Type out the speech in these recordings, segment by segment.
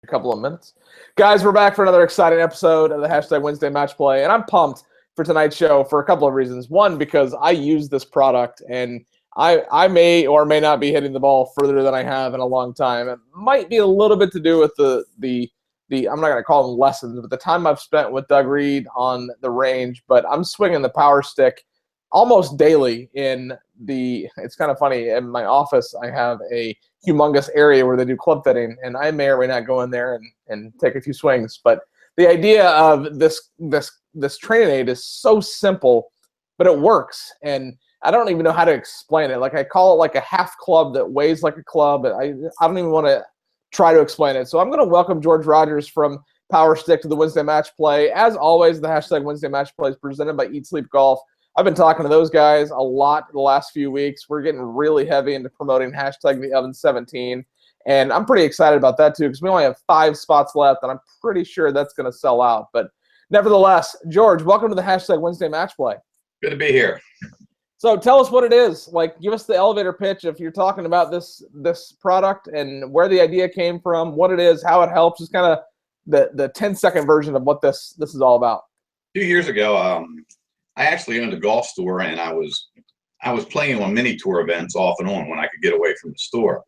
A couple of minutes. Guys, we're back for another exciting episode of the Hashtag Wednesday Match Play, and I'm pumped for tonight's show for a couple of reasons. One, because I use this product, and I may or may not be hitting the ball further than I have in a long time. It might be a little bit to do with the I'm not going to call them lessons, but the time I've spent with Doug Reed on the range, but I'm swinging the Power Stik almost daily it's kind of funny, in my office I have a humongous area where they do club fitting, and I may or may not go in there and take a few swings. But the idea of this training aid is so simple, but it works, and I don't even know how to explain it. Like, I call it like a half club that weighs like a club, but I don't even want to try to explain it. So I'm going to welcome George Rodgers from Power Stik to the Wednesday Match Play. As always, the Hashtag Wednesday Match Play is presented by Eat Sleep Golf. I've been talking to those guys a lot the last few weeks. We're getting really heavy into promoting Hashtag the Oven 17, and I'm pretty excited about that too, because we only have 5 spots left, and I'm pretty sure that's going to sell out. But nevertheless, George, welcome to the Hashtag Wednesday Match Play. Good to be here. So tell us what it is. Like, give us the elevator pitch if you're talking about this product and where the idea came from, what it is, how it helps. Just kind of the 10-second version of what this is all about. 2 years ago, I actually owned a golf store, and I was playing on mini tour events off and on when I could get away from the store.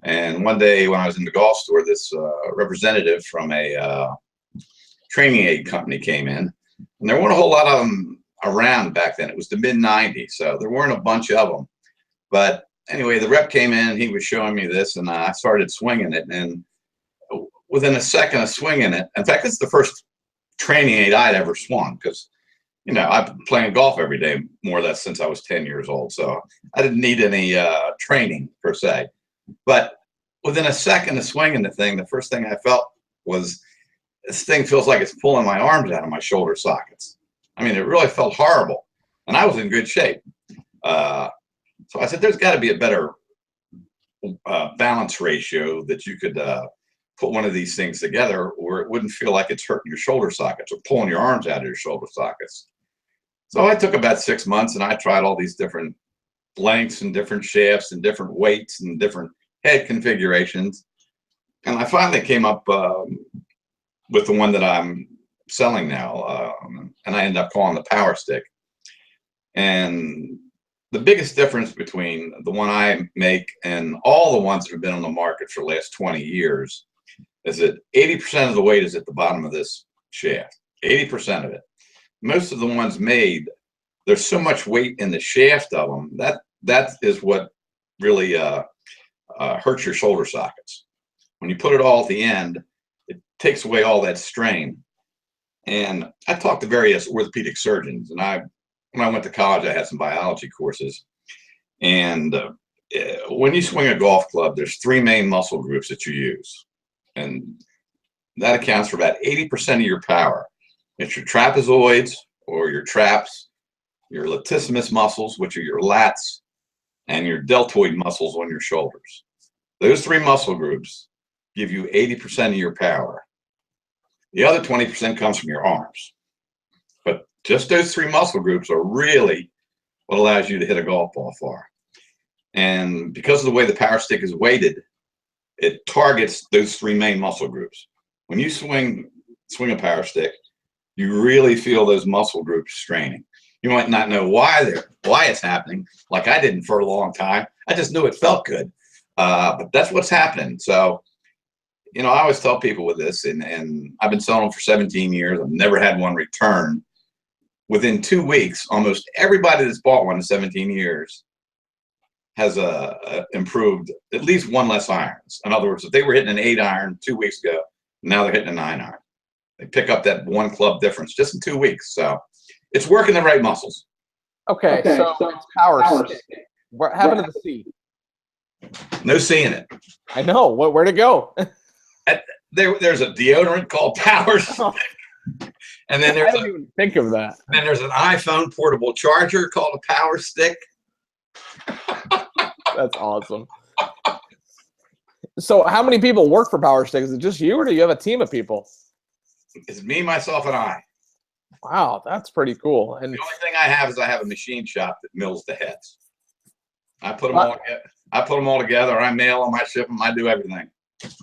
And one day when I was in the golf store, this representative from a training aid company came in, and there weren't a whole lot of them around back then. It was the mid-'90s, so there weren't a bunch of them. But anyway, the rep came in, he was showing me this, and I started swinging it. And within a second of swinging it, in fact, it's the first training aid I'd ever swung, because I've been playing golf every day, more or less, since I was 10 years old. So I didn't need any training per se. But within a second of swinging the thing, the first thing I felt was, this thing feels like it's pulling my arms out of my shoulder sockets. I mean, it really felt horrible. And I was in good shape. So I said, there's got to be a better balance ratio that you could put one of these things together where it wouldn't feel like it's hurting your shoulder sockets or pulling your arms out of your shoulder sockets. So I took about 6 months, and I tried all these different lengths and different shafts and different weights and different head configurations. And I finally came up with the one that I'm selling now. And I ended up calling the Power Stik. And the biggest difference between the one I make and all the ones that have been on the market for the last 20 years is that 80% of the weight is at the bottom of this shaft. 80% of it. Most of the ones made, there's so much weight in the shaft of them that is what really hurts your shoulder sockets. When you put it all at the end, it takes away all that strain. And I talked to various orthopedic surgeons, and when I went to college, I had some biology courses. And when you swing a golf club, there's 3 main muscle groups that you use. And that accounts for about 80% of your power. It's your trapezoids, or your traps, your latissimus muscles, which are your lats, and your deltoid muscles on your shoulders. Those 3 muscle groups give you 80% of your power. The other 20% comes from your arms. But just those 3 muscle groups are really what allows you to hit a golf ball far. And because of the way the Power Stik is weighted, it targets those 3 main muscle groups. When you swing a Power Stik, you really feel those muscle groups straining. You might not know why it's happening, like I didn't for a long time. I just knew it felt good. But that's what's happening. So, I always tell people with this, and I've been selling them for 17 years. I've never had one return. Within 2 weeks, almost everybody that's bought one in 17 years has improved at least 1 less irons. In other words, if they were hitting an 8 iron 2 weeks ago, now they're hitting a 9 iron. They pick up that 1 club difference just in 2 weeks. So it's working the right muscles. Okay, so it's Power Stik. What happened to the C? No C in it. I know. Where'd it go? There's a deodorant called Power Stik. And then I didn't even think of that. Then there's an iPhone portable charger called a Power Stik. That's awesome. So how many people work for Power Stik? Is it just you, or do you have a team of people? It's me, myself, and I. Wow, that's pretty cool. And the only thing I have is I have a machine shop that mills the heads. I put them all together. I mail them, I ship them, I do everything.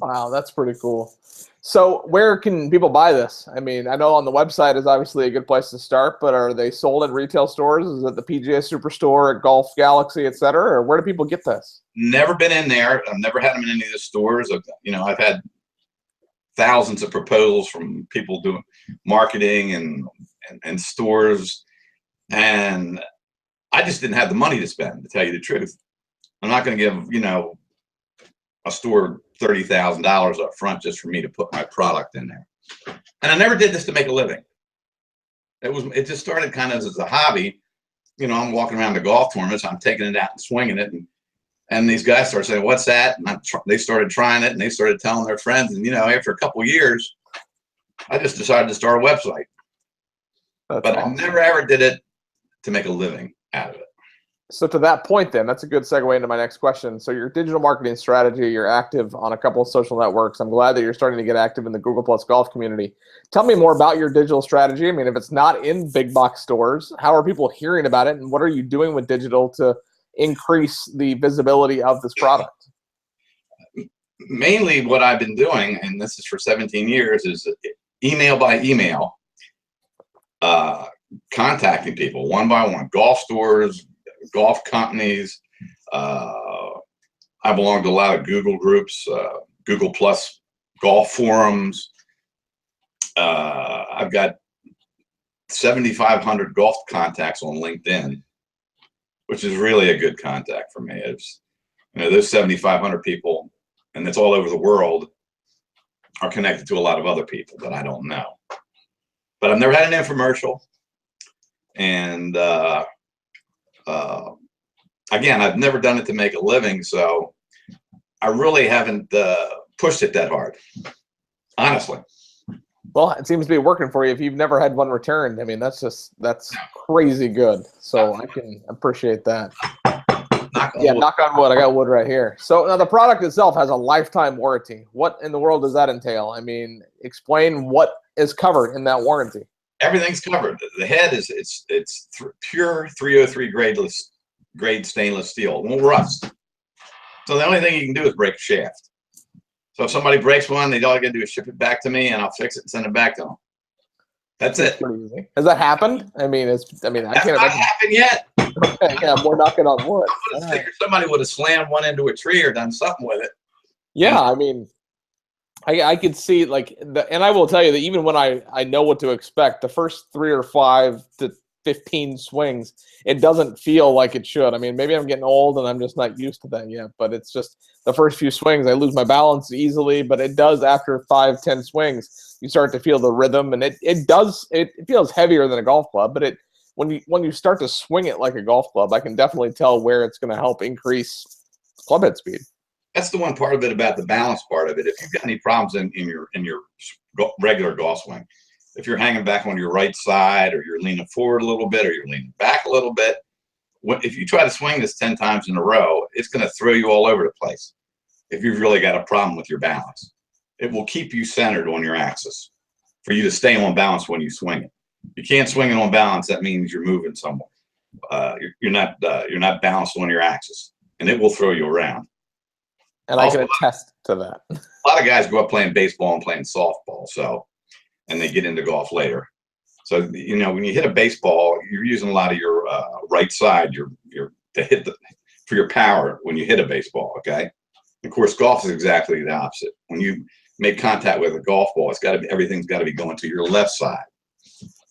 Wow, that's pretty cool. So where can people buy this? I mean, I know on the website is obviously a good place to start, but are they sold in retail stores? Is it the PGA Superstore, at Golf Galaxy, et cetera? Or where do people get this? Never been in there. I've never had them in any of the stores. I've had thousands of proposals from people doing marketing and stores, and I just didn't have the money to spend, to tell you the truth. I'm not going to give, a store $30,000 up front just for me to put my product in there. And I never did this to make a living. It just started kind of as a hobby. I'm walking around the golf tournaments, I'm taking it out and swinging it, and these guys started saying, "What's that?" And they started trying it, and they started telling their friends. And after a couple of years, I just decided to start a website. That's but awesome. I never ever did it to make a living out of it. So to that point, then, that's a good segue into my next question. So your digital marketing strategy, you're active on a couple of social networks. I'm glad that you're starting to get active in the Google Plus Golf community. Tell me more about your digital strategy. I mean, if it's not in big box stores, how are people hearing about it? And what are you doing with digital to increase the visibility of this product? Mainly what I've been doing, and this is for 17 years, is email by email, contacting people one by one, golf stores, golf companies. I belong to a lot of Google groups, Google Plus golf forums. I've got 7,500 golf contacts on LinkedIn, which is really a good contact for me. It's, those 7,500 people, and it's all over the world, are connected to a lot of other people that I don't know. But I've never had an infomercial. And again, I've never done it to make a living, so I really haven't pushed it that hard, honestly. Well, it seems to be working for you. If you've never had one returned, I mean, that's crazy good. So I can appreciate that. Knock on wood. I got wood right here. So now the product itself has a lifetime warranty. What in the world does that entail? I mean, explain what is covered in that warranty. Everything's covered. The head is pure 303 grade stainless steel. It won't rust. So the only thing you can do is break a shaft. So if somebody breaks one, all you gotta do is ship it back to me, and I'll fix it and send it back to them. That's it. Pretty easy. Has that happened? I mean, I can't imagine. Not happened yet. Okay, yeah, we're knocking on wood. Somebody would have slammed one into a tree or done something with it. Yeah, I mean, I could see and I will tell you that even when I know what to expect, the first 3 or 5 to 15 swings, it doesn't feel like it should. I mean, maybe I'm getting old and I'm just not used to that yet, but it's just the first few swings, I lose my balance easily, but it does after 5-10 swings, you start to feel the rhythm, and it feels heavier than a golf club, but when you start to swing it like a golf club, I can definitely tell where it's going to help increase club head speed. That's the one part of it about the balance part of it. If you've got any problems in your regular golf swing, if you're hanging back on your right side, or you're leaning forward a little bit, or you're leaning back a little bit, if you try to swing this 10 times in a row, it's going to throw you all over the place. If you've really got a problem with your balance, it will keep you centered on your axis for you to stay on balance when you swing it. You can't swing it on balance. That means you're moving somewhere. You're not balanced on your axis, and it will throw you around. And also, I can attest to that. A lot of guys grow up playing baseball and playing softball, and they get into golf later. So when you hit a baseball, you're using a lot of your right side, for your power when you hit a baseball. Okay. Of course, golf is exactly the opposite. When you make contact with a golf ball, everything's got to be going to your left side.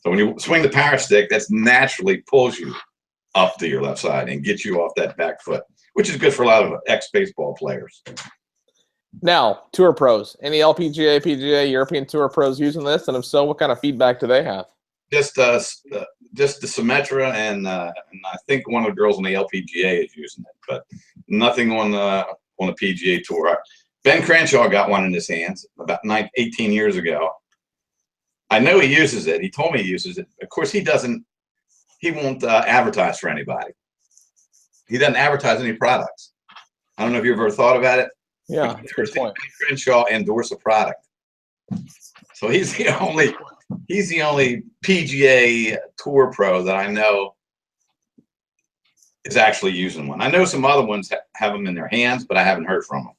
So when you swing the Power Stik, that naturally pulls you up to your left side and gets you off that back foot, which is good for a lot of ex-baseball players. Now, tour pros, any LPGA, PGA, European tour pros using this? And if so, what kind of feedback do they have? Just the Symetra, and I think one of the girls on the LPGA is using it, but nothing on the PGA tour. Ben Crenshaw got one in his hands about 18 years ago. I know he uses it. He told me he uses it. Of course, he won't advertise for anybody. He doesn't advertise any products. I don't know if you've ever thought about it. Yeah, that's a good point. Ben Crenshaw endorse a product. So he's the only PGA tour pro that I know is actually using one. I know some other ones have them in their hands, but I haven't heard from them.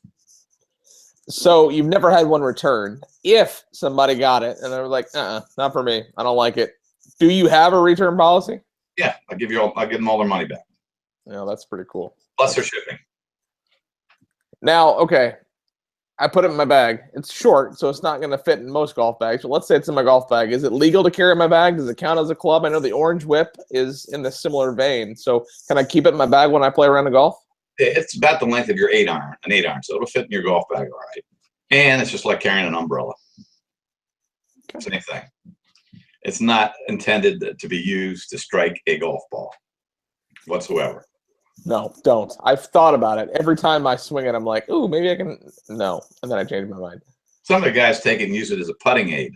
So you've never had one returned. If somebody got it and they were like, not for me, I don't like it. Do you have a return policy? Yeah, I'll give them all their money back. Yeah, that's pretty cool. Plus their shipping. Now, okay, I put it in my bag. It's short, so it's not going to fit in most golf bags. But let's say it's in my golf bag. Is it legal to carry in my bag? Does it count as a club? I know the Orange Whip is in the similar vein. So can I keep it in my bag when I play around the golf? It's about the length of your 8-iron, an 8-iron, so it'll fit in your golf bag all right. And it's just like carrying an umbrella. Okay. Same thing. It's not intended to be used to strike a golf ball whatsoever. No, don't. I've thought about it. Every time I swing it, I'm like, ooh, maybe I can. No. And then I change my mind. Some of the guys take it and use it as a putting aid.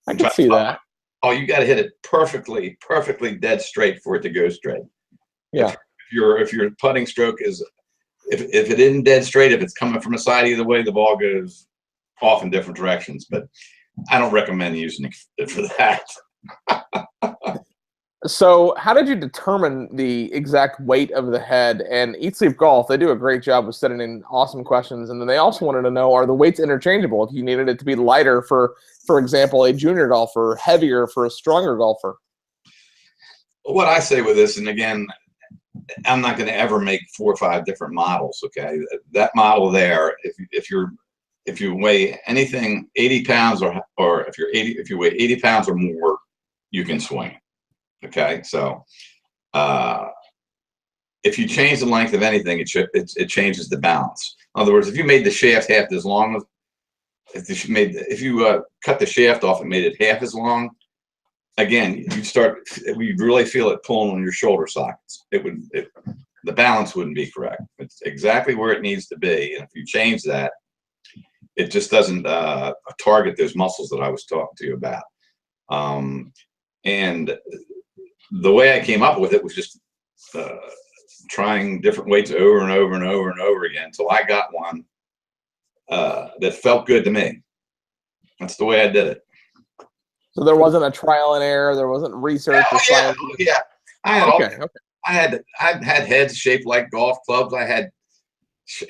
I can see that. Oh, you got to hit it perfectly dead straight for it to go straight. Yeah. If your putting stroke is, if it isn't dead straight, if it's coming from a side either way, the ball goes off in different directions. But I don't recommend using it for that. So how did you determine the exact weight of the head? And Eat Sleep Golf, they do a great job of sending in awesome questions. And then they also wanted to know, are the weights interchangeable? If you needed it to be lighter for example, a junior golfer, heavier for a stronger golfer? What I say with this, and again, I'm not going to ever make 4 or 5 different models. Okay, that model there, if you weigh anything 80 pounds or if you weigh 80 pounds or more, you can swing. Okay, so if you change the length of anything, it changes the balance. In other words, if you made the shaft half as long, if you cut the shaft off and made it half as long, again, we'd really feel it pulling on your shoulder sockets. The balance wouldn't be correct. It's exactly where it needs to be, and if you change that, it just doesn't target those muscles that I was talking to you about. And the way I came up with it was just trying different weights over and over and over and over again until I got one that felt good to me. That's the way I did it. So there wasn't a trial and error. There wasn't research or science. Yeah. I had okay. I had heads shaped like golf clubs. I had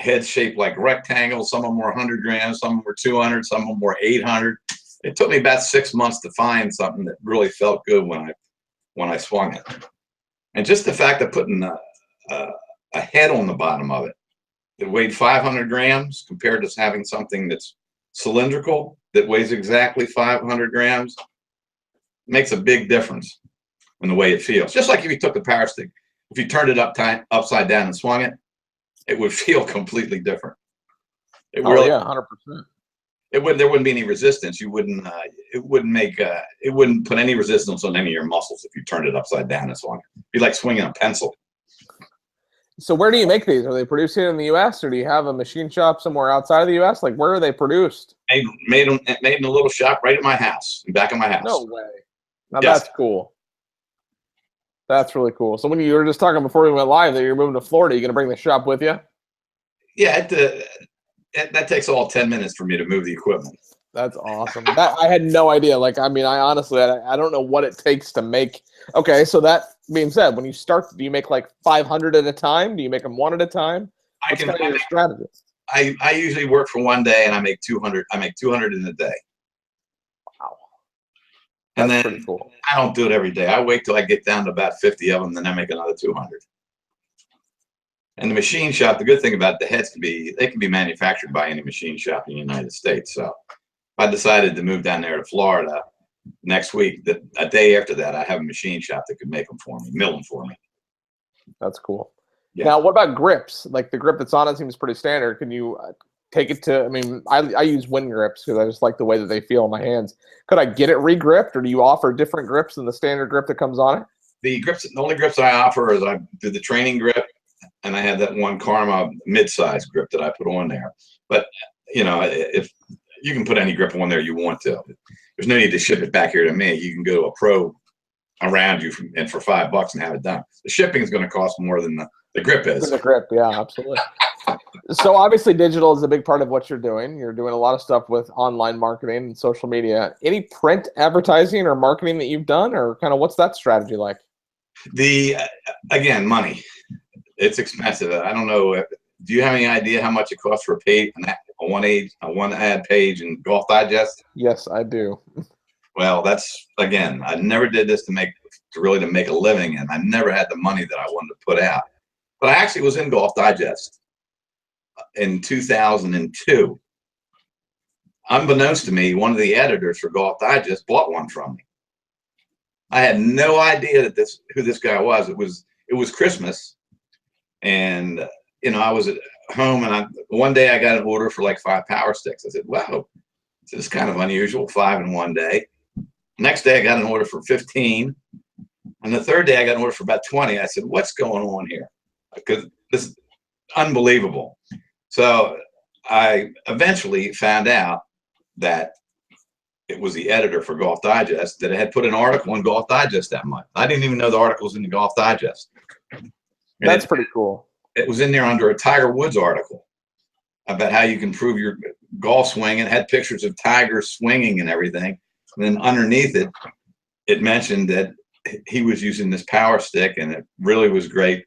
heads shaped like rectangles. Some of them were 100 grams. Some of them were 200. Some of them were 800. It took me about 6 months to find something that really felt good when I swung it. And just the fact of putting a head on the bottom of it that weighed 500 grams compared to having something that's cylindrical that weighs exactly 500 grams makes a big difference in the way it feels. Just like if you took the Power Stik, if you turned it upside down and swung it, it would feel completely different. Yeah, 100%. There wouldn't be any resistance. It wouldn't put any resistance on any of your muscles if you turned it upside down and swung it. It'd be like swinging a pencil. So where do you make these? Are they produced here in the U.S. or do you have a machine shop somewhere outside of the U.S.? Like, where are they produced? Made in a little shop right at my house, in back of my house. No way. Now Yes. That's cool. That's really cool. So when you were just talking before we went live that you're moving to Florida, you going to bring the shop with you? Yeah, that takes all 10 minutes for me to move the equipment. That's awesome. I had no idea. Like, I mean, I honestly, I don't know what it takes to make. Okay, so that being said, when you start, do you make like 500 at a time? Do you make them one at a time? What's kind of your strategy? I usually work for one day and I make 200. I make 200 in a day. Wow. That's and then pretty cool. I don't do it every day. I wait till I get down to about 50 of them, then I make another 200. And the machine shop, the good thing about the heads can be manufactured by any machine shop in the United States. So I decided to move down there to Florida next week. A day after that, I have a machine shop that could make them for me, mill them for me. That's cool. Yeah. Now, what about grips? Like the grip that's on it seems pretty standard. Can you take it to? I mean, I use wind grips because I just like the way that they feel in my hands. Could I get it re-gripped, or do you offer different grips than the standard grip that comes on it? The only grips I offer is I do the training grip, and I have that one Karma mid-size grip that I put on there. But if you can put any grip on there you want to, there's no need to ship it back here to me. You can go to a pro around you and for $5 and have it done. The shipping is going to cost more than the grip is. The grip, yeah, absolutely. So obviously digital is a big part of what you're doing. You're doing a lot of stuff with online marketing and social media. Any print advertising or marketing that you've done, or kind of what's that strategy like? Again, money. It's expensive. I don't know. Do you have any idea how much it costs for a page, a one ad page in Golf Digest? Yes, I do. Well, that's, again, I never did this to make a living, and I never had the money that I wanted to put out. But I actually was in Golf Digest in 2002. Unbeknownst to me, one of the editors for Golf Digest bought one from me. I had no idea that who this guy was. It was Christmas, and I was at home, and one day I got an order for like 5 Power Sticks. I said, "Wow, this is kind of unusual, 5 in one day." Next day I got an order for 15, and the third day I got an order for about 20. I said, "What's going on here?" Because this is unbelievable. So I eventually found out that it was the editor for Golf Digest that had put an article in Golf Digest that month. I didn't even know the article was in the Golf Digest. That's pretty cool. It was in there under a Tiger Woods article about how you can improve your golf swing, and had pictures of Tiger swinging and everything. And then underneath it, it mentioned that he was using this Power Stik, and it really was great.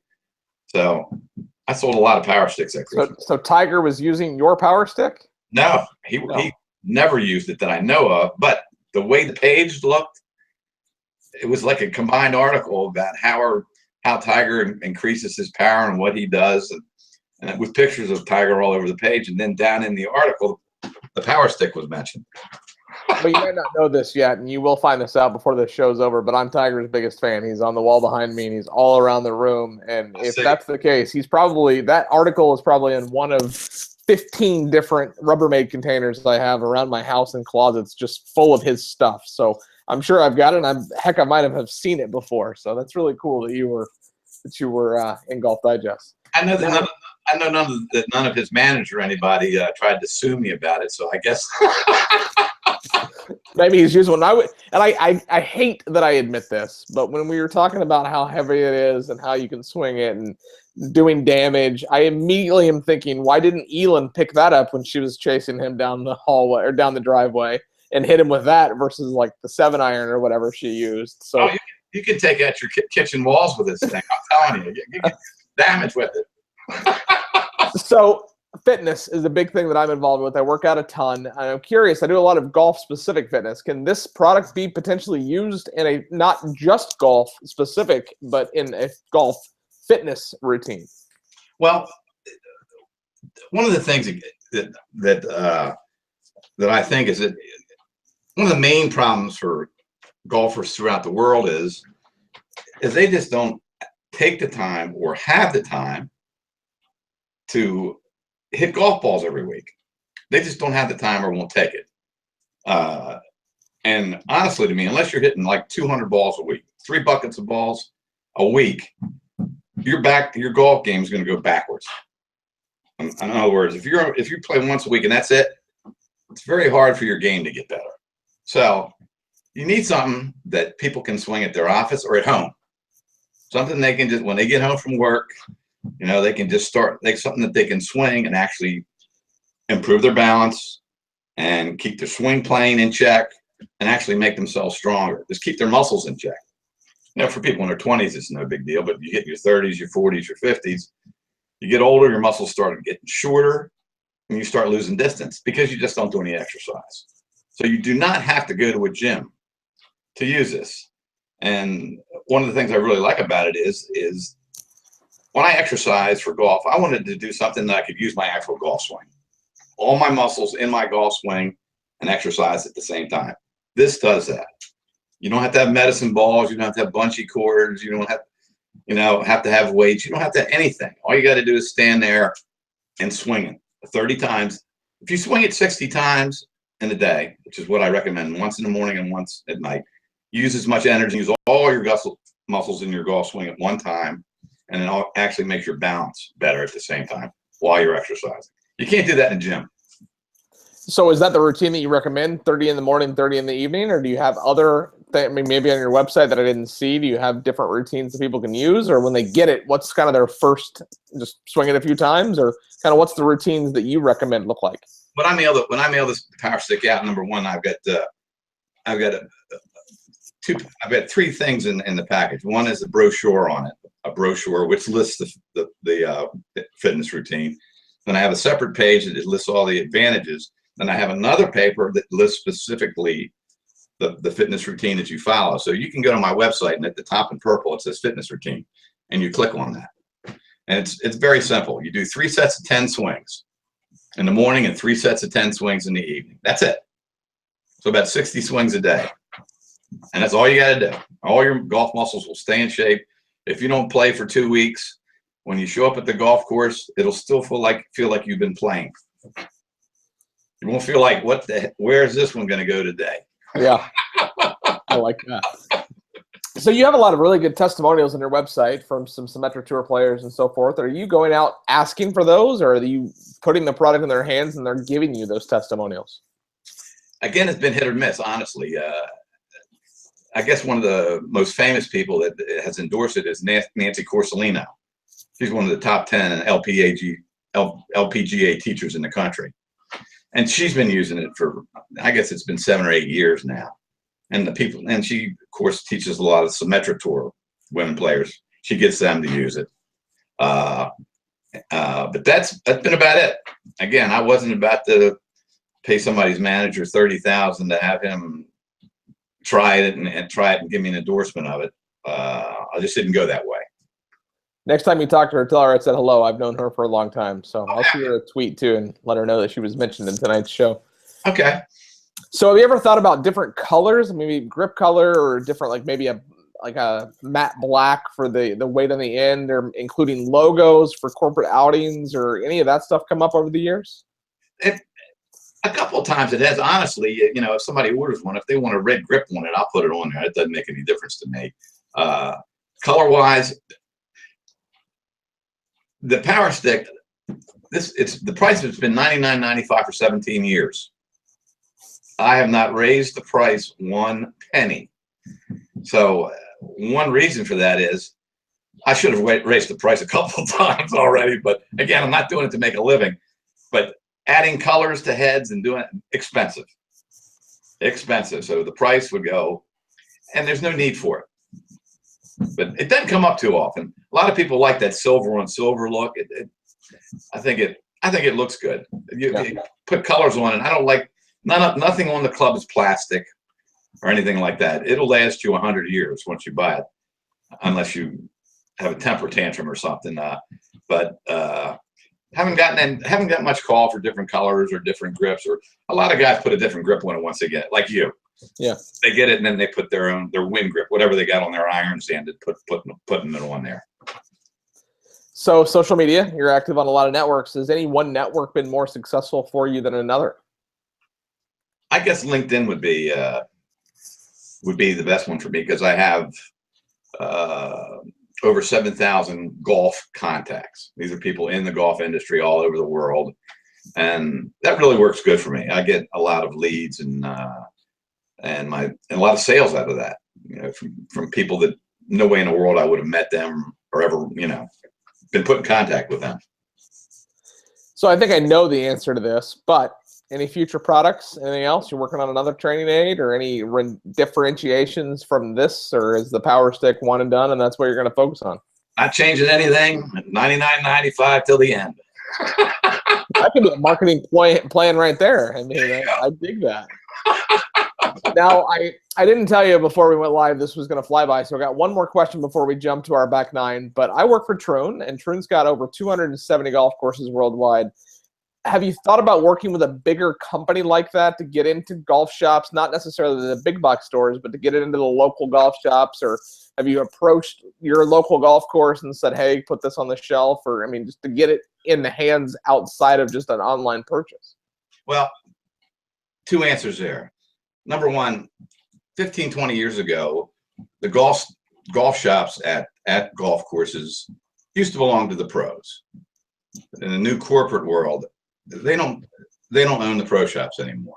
So I sold a lot of Power Sticks that Christmas. So Tiger was using your Power Stick? No, he never used it that I know of. But the way the page looked, it was like a combined article about how Tiger increases his power and what he does, and with pictures of Tiger all over the page. And then down in the article, the Power Stik was mentioned. Well, you might not know this yet, and you will find this out before the show's over, but I'm Tiger's biggest fan. He's on the wall behind me, and he's all around the room. And if that's the case, that article is probably in one of 15 different Rubbermaid containers that I have around my house and closets, just full of his stuff. So I'm sure I've got it, and I might have seen it before. So that's really cool that you were in Golf Digest. I know that none of his manager or anybody tried to sue me about it. So I guess maybe he's used one. I hate that I admit this, but when we were talking about how heavy it is and how you can swing it and doing damage, I immediately am thinking, why didn't Elin pick that up when she was chasing him down the hallway or down the driveway and hit him with that versus like the 7-iron or whatever she used? So you can take out your kitchen walls with this thing. I'm telling you, you get damage with it. So fitness is a big thing that I'm involved with. I work out a ton. I'm curious. I do a lot of golf-specific fitness. Can this product be potentially used in a not just golf-specific, but in a golf fitness routine? Well, one of the things that I think is that one of the main problems for golfers throughout the world is they just don't take the time or have the time to hit golf balls every week. They just don't have the time or won't take it. And honestly, to me, unless you're hitting like 200 balls a week, 3 buckets of balls a week, your golf game is going to go backwards. In other words, if you play once a week and that's it, it's very hard for your game to get better. So you need something that people can swing at their office or at home. Something they can just, when they get home from work, they can just start, like something that they can swing and actually improve their balance and keep their swing plane in check and actually make themselves stronger. Just keep their muscles in check. For people in their 20s, it's no big deal, but you get your 30s, your 40s, your 50s, you get older, your muscles start getting shorter, and you start losing distance because you just don't do any exercise. So you do not have to go to a gym to use this. And one of the things I really like about it is when I exercise for golf, I wanted to do something that I could use my actual golf swing. All my muscles in my golf swing and exercise at the same time. This does that. You don't have to have medicine balls. You don't have to have bungee cords. You don't have to have weights. You don't have to have anything. All you got to do is stand there and swing it 30 times. If you swing it 60 times in a day, which is what I recommend, once in the morning and once at night, use as much energy, use all your muscles in your golf swing at one time, and it actually makes your balance better at the same time while you're exercising. You can't do that in a gym. So is that the routine that you recommend, 30 in the morning, 30 in the evening, or do you have other things, maybe on your website that I didn't see? Do you have different routines that people can use, or when they get it, what's kind of their first, just swing it a few times, or kind of what's the routines that you recommend look like? When I mail this Power Stik out, number one, I've got 3 things in the package. One is a brochure on it, a brochure which lists the fitness routine. Then I have a separate page that lists all the advantages. Then I have another paper that lists specifically the fitness routine that you follow. So you can go to my website, and at the top in purple it says fitness routine, and you click on that. And it's very simple. You do 3 sets of 10 swings in the morning and 3 sets of 10 swings in the evening. That's it. So about 60 swings a day. And that's all you got to do. All your golf muscles will stay in shape. If you don't play for 2 weeks, when you show up at the golf course, it'll still feel like you've been playing. You won't feel like, where is this one going to go today? Yeah, I like that. So you have a lot of really good testimonials on your website from some Symmetric Tour players and so forth. Are you going out asking for those, or are you putting the product in their hands and they're giving you those testimonials? Again, it's been hit or miss, honestly. I guess one of the most famous people that has endorsed it is Nancy Corsolino. She's one of the top 10 LPGA teachers in the country. And she's been using it for, I guess it's been 7 or 8 years now. And she, of course, teaches a lot of Symmetric Tour women players. She gets them to use it. But that's been about it. Again, I wasn't about to pay somebody's manager $30,000 to have him try it and give me an endorsement of it. I just didn't go that way. Next time you talk to her, tell her I said hello. I've known her for a long time, so I'll shoot her a tweet too and let her know that she was mentioned in tonight's show. Okay. So have you ever thought about different colors, maybe grip color, or different, like maybe a matte black for the weight on the end, or including logos for corporate outings, or any of that stuff come up over the years? A couple of times it has. Honestly, if somebody orders one, if they want a red grip on it, I'll put it on there. It doesn't make any difference to me. Color-wise, the Power Stik, the price has been $99.95 for 17 years. I have not raised the price 1 penny. So one reason for that is I should have raised the price a couple of times already. But again, I'm not doing it to make a living. But adding colors to heads and doing it, expensive. So the price would go, and there's no need for it. But it doesn't come up too often. A lot of people like that silver on silver look. I think it looks good. You put colors on it. I don't like nothing on the club is plastic or anything like that. It'll last you 100 years once you buy it, unless you have a temper tantrum or something. But haven't got much call for different colors or different grips. Or a lot of guys put a different grip on it once they get it, like you. Yeah, they get it and then they put their wind grip, whatever they got on their irons, and putting it on there. So social media, you're active on a lot of networks. Has any one network been more successful for you than another? I guess LinkedIn would be the best one for me, because I have over 7,000 golf contacts. These are people in the golf industry all over the world, and that really works good for me. I get a lot of leads and a lot of sales out of that. From people that no way in the world I would have met them or ever been put in contact with them. So I think I know the answer to this, but any future products, anything else? You're working on another training aid, or any differentiations from this, or is the Power Stik one and done and that's what you're going to focus on? Not changing anything. $99.95 till the end. That could be a marketing plan right there. I mean, I dig that. Now, I didn't tell you before we went live this was going to fly by, so I got one more question before we jump to our back nine. But I work for Troon, and Troon's got over 270 golf courses worldwide. Have you thought about working with a bigger company like that to get into golf shops, not necessarily the big box stores, but to get it into the local golf shops? Or have you approached your local golf course and said, hey, put this on the shelf? Or, I mean, just to get it in the hands outside of just an online purchase? Well, two answers there. Number one, 15, 20 years ago, the golf shops at golf courses used to belong to the pros. In the new corporate world, they don't own the pro shops anymore.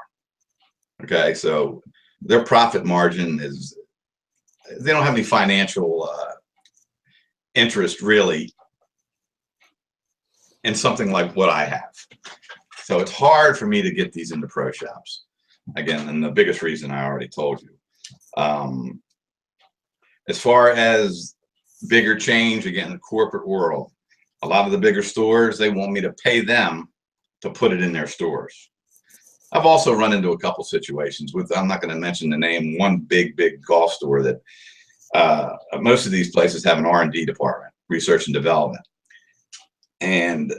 Okay, so their profit margin is, they don't have any financial interest really in something like what I have. So it's hard for me to get these into pro shops. Again, and the biggest reason I already told you. As far as bigger change, again, the corporate world, A lot of the bigger stores, they want me to pay them to put it in their stores. I've also run into a couple situations with, I'm not going to mention the name, one big golf store that most of these places have an R&D department, research and development. And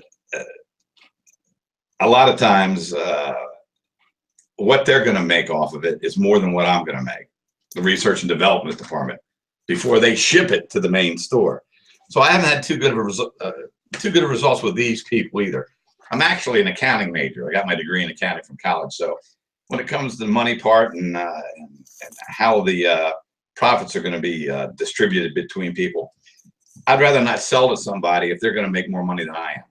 a lot of times what they're going to make off of it is more than what I'm going to make, the research and development department, before they ship it to the main store. So I haven't had too good of results with these people either. I'm actually an accounting major. I got my degree in accounting from college. So when it comes to the money part and how the profits are going to be distributed between people, I'd rather not sell to somebody if they're going to make more money than I am.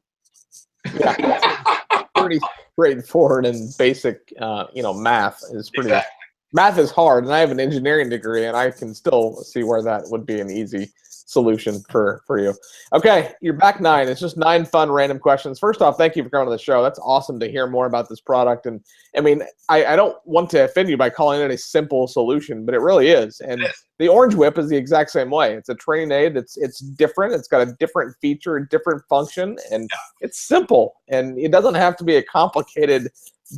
Yeah, pretty straightforward and basic. Math is pretty. Exactly. Math is hard, and I have an engineering degree, and I can still see where that would be an easy solution for you. Okay, you're back 9. It's just 9 fun random questions. First off, thank you for coming to the show. That's awesome to hear more about this product. And I mean, I don't want to offend you by calling it a simple solution, but it really is. And the Orange Whip is the exact same way. It's a training aid. It's different. It's got a different feature, a different function, and it's simple. And it doesn't have to be a complicated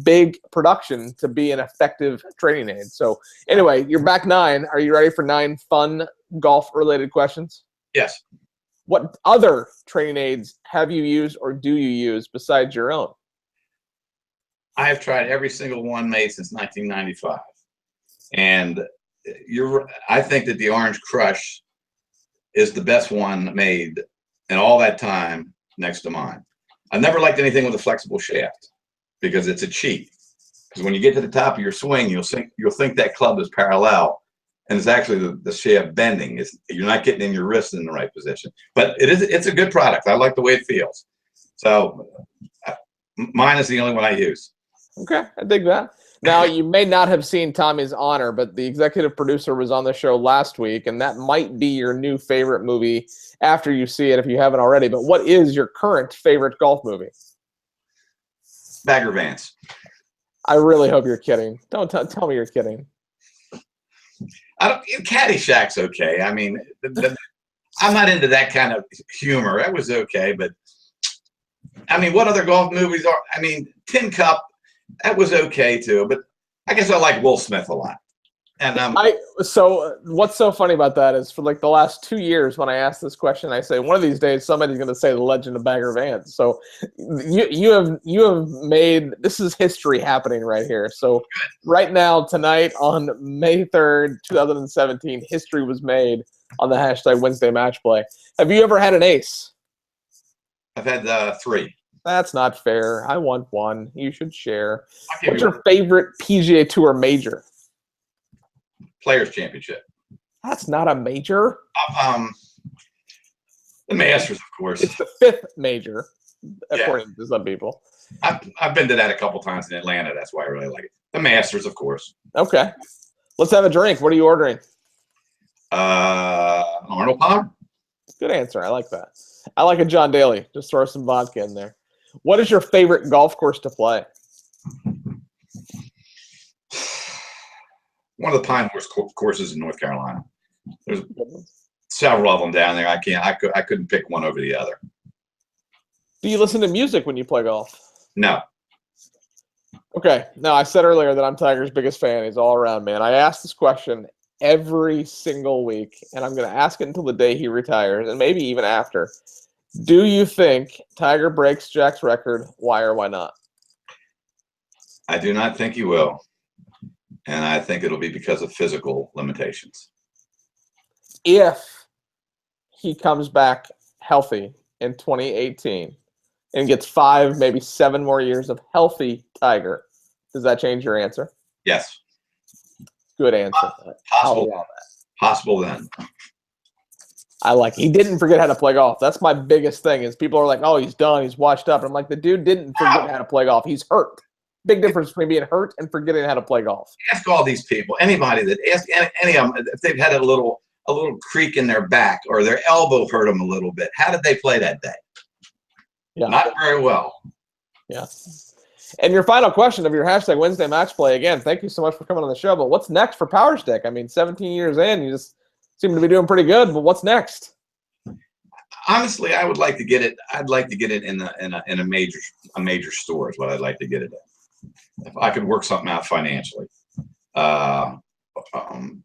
big production to be an effective training aid. So anyway, you're back 9. Are you ready for 9 fun golf related questions? Yes. What other training aids have you used or do you use besides your own? I have tried every single one made since 1995. And I think that the Orange Crush is the best one made in all that time next to mine. I've never liked anything with a flexible shaft because it's a cheat. Because when you get to the top of your swing, you'll think that club is parallel, and it's actually the shaft bending. You're not getting in your wrist in the right position. But it's a good product. I like the way it feels. So mine is the only one I use. Okay, I dig that. Now, you may not have seen Tommy's Honor, but the executive producer was on the show last week, and that might be your new favorite movie after you see it if you haven't already. But what is your current favorite golf movie? Bagger Vance. I really hope you're kidding. Don't tell me you're kidding. Caddyshack's okay. I mean, I'm not into that kind of humor. That was okay, but I mean, what other golf movies are? I mean, Tin Cup, that was okay too. But I guess I like Will Smith a lot. And so what's so funny about that is for like the last 2 years when I ask this question, I say one of these days somebody's going to say The Legend of Bagger Vance. So you have made, this is history happening right here. So right now, tonight on May 3rd, 2017, history was made on the hashtag Wednesday Match Play. Have you ever had an ace? I've had 3. That's not fair. I want 1. You should share. What's your favorite PGA Tour major? Players Championship. That's not a major. The Masters, of course. It's the 5th major, according to some people. I've been to that a couple times in Atlanta. That's why I really like it. The Masters, of course. Okay. Let's have a drink. What are you ordering? Arnold Palmer. Good answer. I like that. I like a John Daly. Just throw some vodka in there. What is your favorite golf course to play? One of the Pine Horse courses in North Carolina. There's several of them down there. I couldn't pick one over the other. Do you listen to music when you play golf? No. Okay. Now, I said earlier that I'm Tiger's biggest fan. He's all around, man. I ask this question every single week, and I'm going to ask it until the day he retires, and maybe even after. Do you think Tiger breaks Jack's record? Why or why not? I do not think he will. And I think it'll be because of physical limitations. If he comes back healthy in 2018 and gets 5, maybe 7 more years of healthy Tiger, does that change your answer? Yes. Good answer. Possible then. I like it. He didn't forget how to play golf. That's my biggest thing is people are like, oh, he's done. He's washed up. And I'm like, the dude didn't forget how to play golf. He's hurt. Big difference between being hurt and forgetting how to play golf. Ask all these people, anybody that ask any of them if they've had a little creak in their back or their elbow hurt them a little bit. How did they play that day? Yeah. Not very well. Yeah. And your final question of your hashtag Wednesday Match Play, again, thank you so much for coming on the show. But what's next for Power Stik? I mean, 17 years in, you just seem to be doing pretty good. But what's next? honestly, I would like to get it. I'd like to get it in a major store is what I'd like to get it in. If I could work something out financially, uh, um,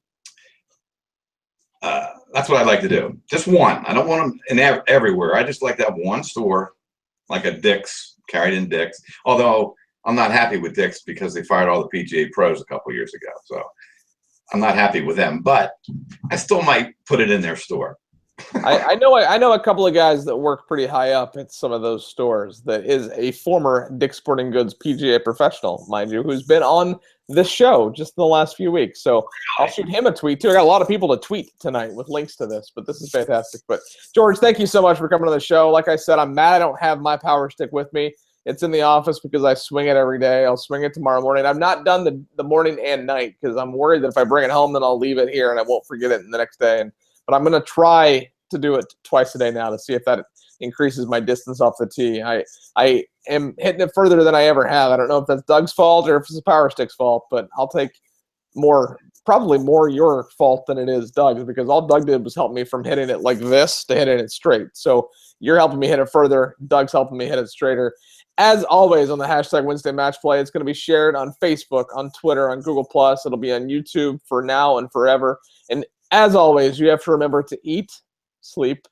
that's what I'd like to do. Just one. I don't want them in everywhere. I just like to have one store, like a Dick's, carried in Dick's. Although I'm not happy with Dick's because they fired all the PGA pros a couple years ago, so I'm not happy with them. But I still might put it in their store. I know a couple of guys that work pretty high up at some of those stores. That is a former Dick's Sporting Goods PGA professional, mind you, who's been on this show just in the last few weeks. So I'll shoot him a tweet too. I got a lot of people to tweet tonight with links to this, but this is fantastic. But George, thank you so much for coming on the show. Like I said, I'm mad I don't have my Power Stik with me. It's in the office because I swing it every day. I'll swing it tomorrow morning. I've not done the morning and night because I'm worried that if I bring it home, then I'll leave it here and I won't forget it the next day. But I'm going to try to do it twice a day now to see if that increases my distance off the tee. I am hitting it further than I ever have. I don't know if that's Doug's fault or if it's Power Stik's fault, but I'll take probably more your fault than it is Doug's, because all Doug did was help me from hitting it like this to hitting it straight. So you're helping me hit it further. Doug's helping me hit it straighter. As always, on the hashtag Wednesday Match Play, it's going to be shared on Facebook, on Twitter, on Google+. It'll be on YouTube for now and forever. And as always, you have to remember to eat, sleep,